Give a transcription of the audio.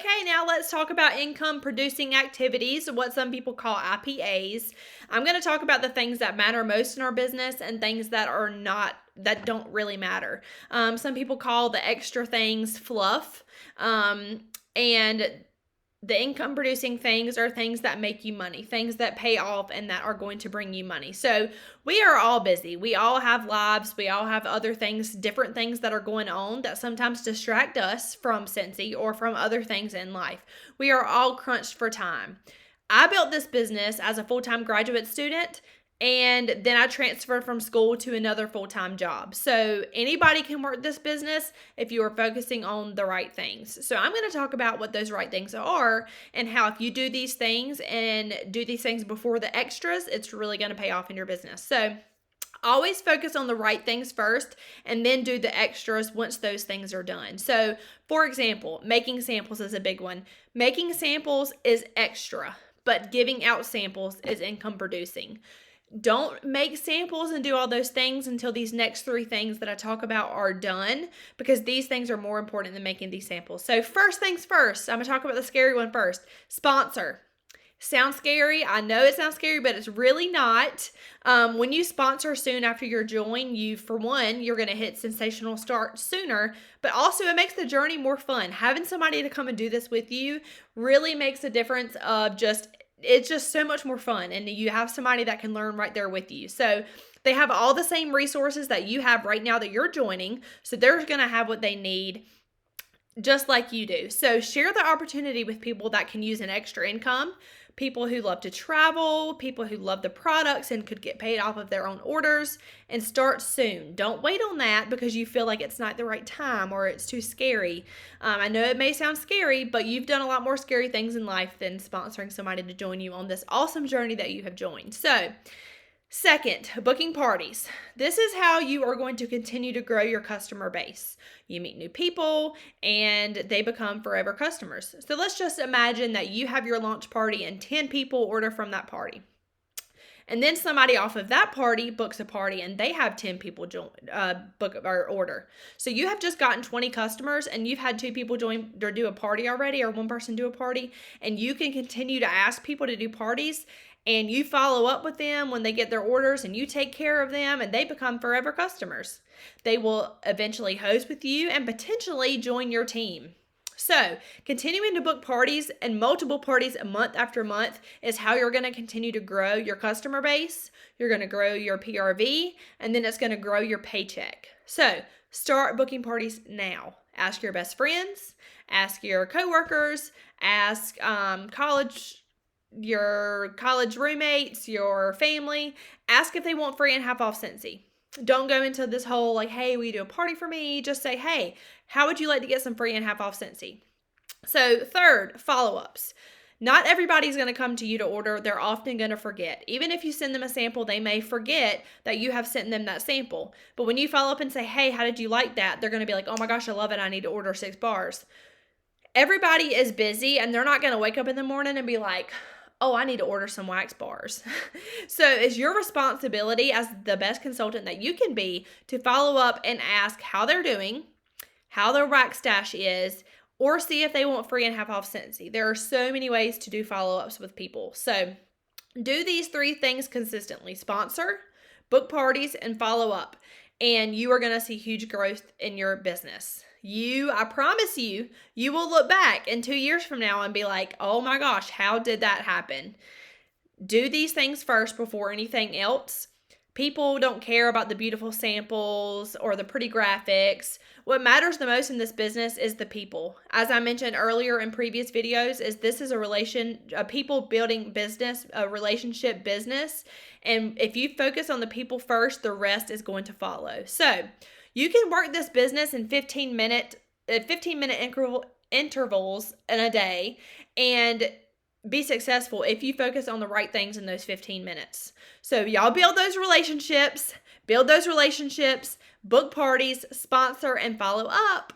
Okay, now let's talk about income producing activities, what some people call IPAs. I'm going to talk about the things that matter most in our business and things that are not, that don't really matter. Some people call the extra things fluff. And the income producing things are things that make you money, things that pay off and that are going to bring you money. So we are all busy. We all have lives. We all have other things, different things that are going on that sometimes distract us from Scentsy or from other things in life. We are all crunched for time. I built this business as a full-time graduate student, and then I transferred from school to another full-time job. So anybody can work this business if you are focusing on the right things. So I'm going to talk about what those right things are and how if you do these things and do these things before the extras, it's really going to pay off in your business. So always focus on the right things first and then do the extras once those things are done. So for example, making samples is a big one. Making samples is extra, but giving out samples is income producing. Don't make samples and do all those things until these next three things that I talk about are done, because these things are more important than making these samples. So first things first, I'm going to talk about the scary one first. Sponsor. Sounds scary. I know it sounds scary, but it's really not. When you sponsor soon after your join, for one, you're going to hit sensational start sooner, but also it makes the journey more fun. Having somebody to come and do this with you really makes a difference of it's just so much more fun, and you have somebody that can learn right there with you. So they have all the same resources that you have right now that you're joining, so they're going to have what they need just like you do. So share the opportunity with people that can use an extra income, people who love to travel, people who love the products and could get paid off of their own orders, and start soon. Don't wait on that because you feel like it's not the right time or it's too scary. I know it may sound scary, but you've done a lot more scary things in life than sponsoring somebody to join you on this awesome journey that you have joined. So second, booking parties. This is how you are going to continue to grow your customer base. You meet new people and they become forever customers. So let's just imagine that you have your launch party and 10 people order from that party. And then somebody off of that party books a party and they have 10 people book or order. So you have just gotten 20 customers and you've had 2 people join or do a party already, or one person do a party, and you can continue to ask people to do parties. And you follow up with them when they get their orders and you take care of them and they become forever customers. They will eventually host with you and potentially join your team. So continuing to book parties and multiple parties a month after month is how you're going to continue to grow your customer base. You're going to grow your PRV, and then it's going to grow your paycheck. So start booking parties now. Ask your best friends, ask your coworkers, ask your college roommates, your family. Ask if they want free and half off Scentsy. Don't go into this whole like, hey, will you do a party for me? Just say, hey, how would you like to get some free and half off Scentsy? So third, follow-ups. Not everybody's going to come to you to order. They're often going to forget. Even if you send them a sample, they may forget that you have sent them that sample. But when you follow up and say, hey, how did you like that? They're going to be like, oh my gosh, I love it. I need to order 6 bars. Everybody is busy and they're not going to wake up in the morning and be like, oh, I need to order some wax bars. So it's your responsibility as the best consultant that you can be to follow up and ask how they're doing, how their wax stash is, or see if they want free and half off Scentsy. There are so many ways to do follow-ups with people. So do these 3 things consistently: sponsor, book parties, and follow up. And you are going to see huge growth in your business. I promise you will look back in 2 years from now and be like, oh my gosh, how did that happen? Do these things first before anything else. People don't care about the beautiful samples or the pretty graphics. What matters the most in this business is the people. As I mentioned earlier in previous videos, this is a people building business, a relationship business. And if you focus on the people first, the rest is going to follow. So you can work this business in 15-minute intervals in a day and be successful if you focus on the right things in those 15 minutes. So y'all build those relationships, book parties, sponsor, and follow up.